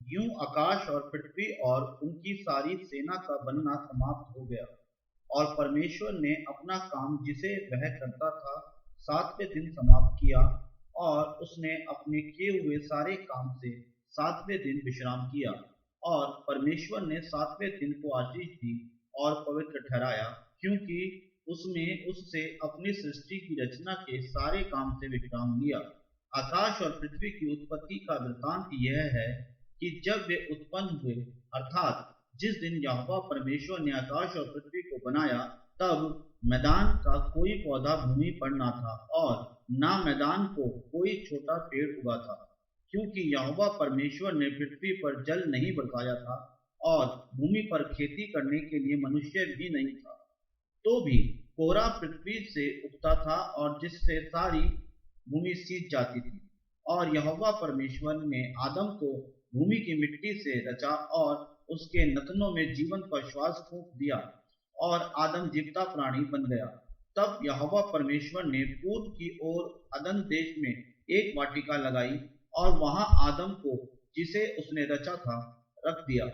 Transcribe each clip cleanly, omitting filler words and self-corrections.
यूं आकाश और पृथ्वी और उनकी सारी सेना का बनना समाप्त हो गया और परमेश्वर ने अपना काम जिसे वह करता था 7वें दिन समाप्त किया और उसने अपने किए हुए सारे काम से 7वें दिन विश्राम किया और परमेश्वर ने 7वें दिन को आशीष दी और पवित्र ठहराया क्योंकि उसमें उससे अपनी सृष्टि की रचना के सारे काम से विश्राम लिया। आकाश और पृथ्वी की उत्पत्ति का वृत्तांत यह है कि जब वे उत्पन्न हुए अर्थात जिस दिन यहोवा परमेश्वर ने आकाश और पृथ्वी को बनाया तब मैदान का कोई पौधा भूमि पर ना था और ना मैदान को कोई छोटा पेड़ उगा था क्योंकि यहोवा परमेश्वर ने पृथ्वी पर जल नहीं बरसाया था और भूमि पर खेती करने के लिए मनुष्य भी नहीं था। तो भी कोहरा पृथ्वी से उगता था और जिससे सारी भूमि सींच जाती थी और यहोवा परमेश्वर ने आदम को भूमि की मिट्टी से रचा और उसके नथनों में जीवन का श्वास फूंक दिया और आदम जीवता प्राणी बन गया। तब यहोवा परमेश्वर ने पूर्व की ओर अदन देश में एक वाटिका लगाई और वहां आदम को जिसे उसने रचा था रख दिया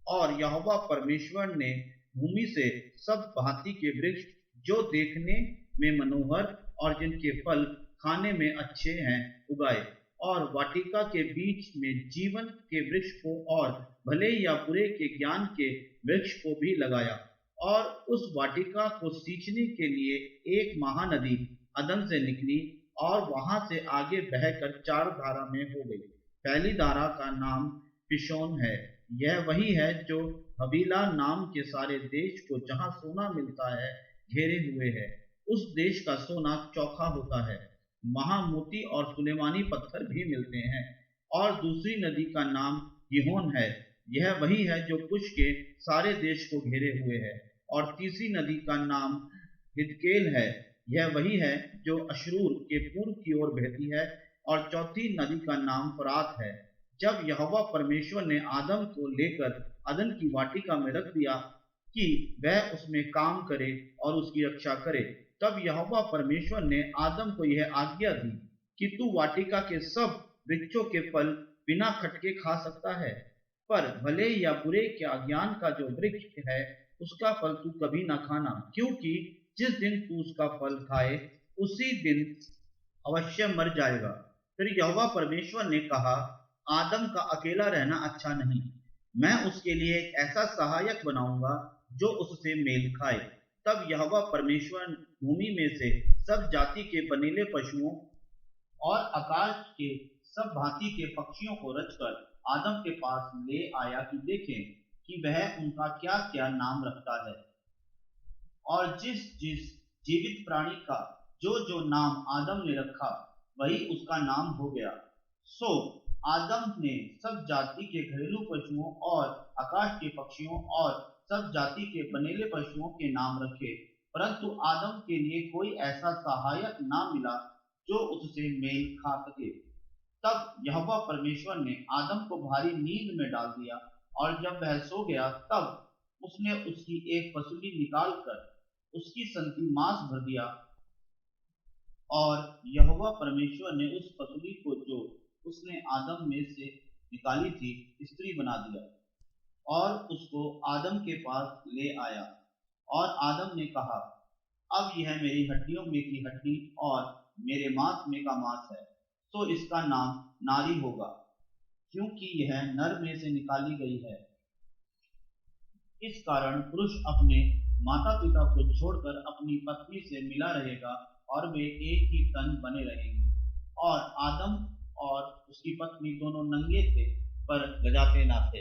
और यहोवा परमेश्वर ने भूमि से सब भांति के वृक्ष जो देखने में मनोहर और जिनके फल खाने में अच्छे हैं उगाए और वाटिका के बीच में जीवन के वृक्ष को और भले या बुरे के ज्ञान के वृक्ष को भी लगाया और उस वाटिका को सींचने के लिए एक महानदी अदन से निकली और वहां से आगे बहकर 4 धारा में हो गई। पहली धारा का नाम पिशोन है, यह वही है जो हवीला नाम के सारे देश को जहां सोना मिलता है घेरे हुए है। उस देश का सोना चौखा होता है, वहां मोती और सुलेमानी पत्थर भी मिलते हैं। और दूसरी नदी का नाम गिहोन है, यह वही है जो कुश के सारे देश को घेरे हुए है। और तीसरी नदी का नाम हिदकेल है, यह वही है जो अशरूर के पूर्व की ओर बहती है। और चौथी नदी का नाम फरात है। जब यहोवा परमेश्वर ने आदम को लेकर अदन की वाटिका में रख दिया कि वह उसमें काम करे और उसकी रक्षा करे, तब यहोवा परमेश्वर ने आदम को यह आज्ञा दी कि तू वाटिका के सब वृक्षों के फल बिना खटके खा सकता है, पर भले या बुरे के ज्ञान का जो वृक्ष है उसका फल तू कभी ना खाना, क्योंकि जिस दिन तू उसका फल खाए उसी दिन अवश्य मर जाएगा। फिर यहोवा परमेश्वर ने कहा, आदम का अकेला रहना अच्छा नहीं, मैं उसके लिए एक ऐसा सहायक बनाऊंगा जो उससे मेल खाए। तब यहोवा परमेश्वर भूमि में से सब जाति के बनीले पशुओं और आकाश के सब भांति के पक्षियों को रचकर आदम के पास ले आया कि देखें कि वह उनका क्या क्या नाम रखता है। और जिस जिस जीवित प्राणी का जो जो नाम आदम ने रखा वही उसका नाम हो गया। सो आदम ने सब जाति के घरेलू पशुओं और आकाश के पक्षियों और सब जाति के बनेले पशुओं के नाम रखे, परंतु आदम के लिए कोई ऐसा सहायक ना मिला जो उससे मेल खा सके। तब यहोवा परमेश्वर ने आदम को भारी नींद में डाल दिया और जब वह सो गया तब उसने उसकी एक पसली निकालकर उसकी संति मांस भर दिया और यहोवा परमेश्वर ने उस पसली को जो उसने आदम में से निकाली थी स्त्री बना दिया और उसको आदम के पास ले आया। और आदम ने कहा, अब यह मेरी हड्डियों में की हड्डी और मेरे मांस में का मांस है, तो इसका नाम नारी होगा, क्योंकि यह नर में से निकाली गई है। इस कारण पुरुष अपने माता पिता को छोड़कर अपनी पत्नी से मिला रहेगा और वे एक ही तन बने रहेंगे। और आदम और उसकी पत्नी दोनों नंगे थे पर लजाते ना थे।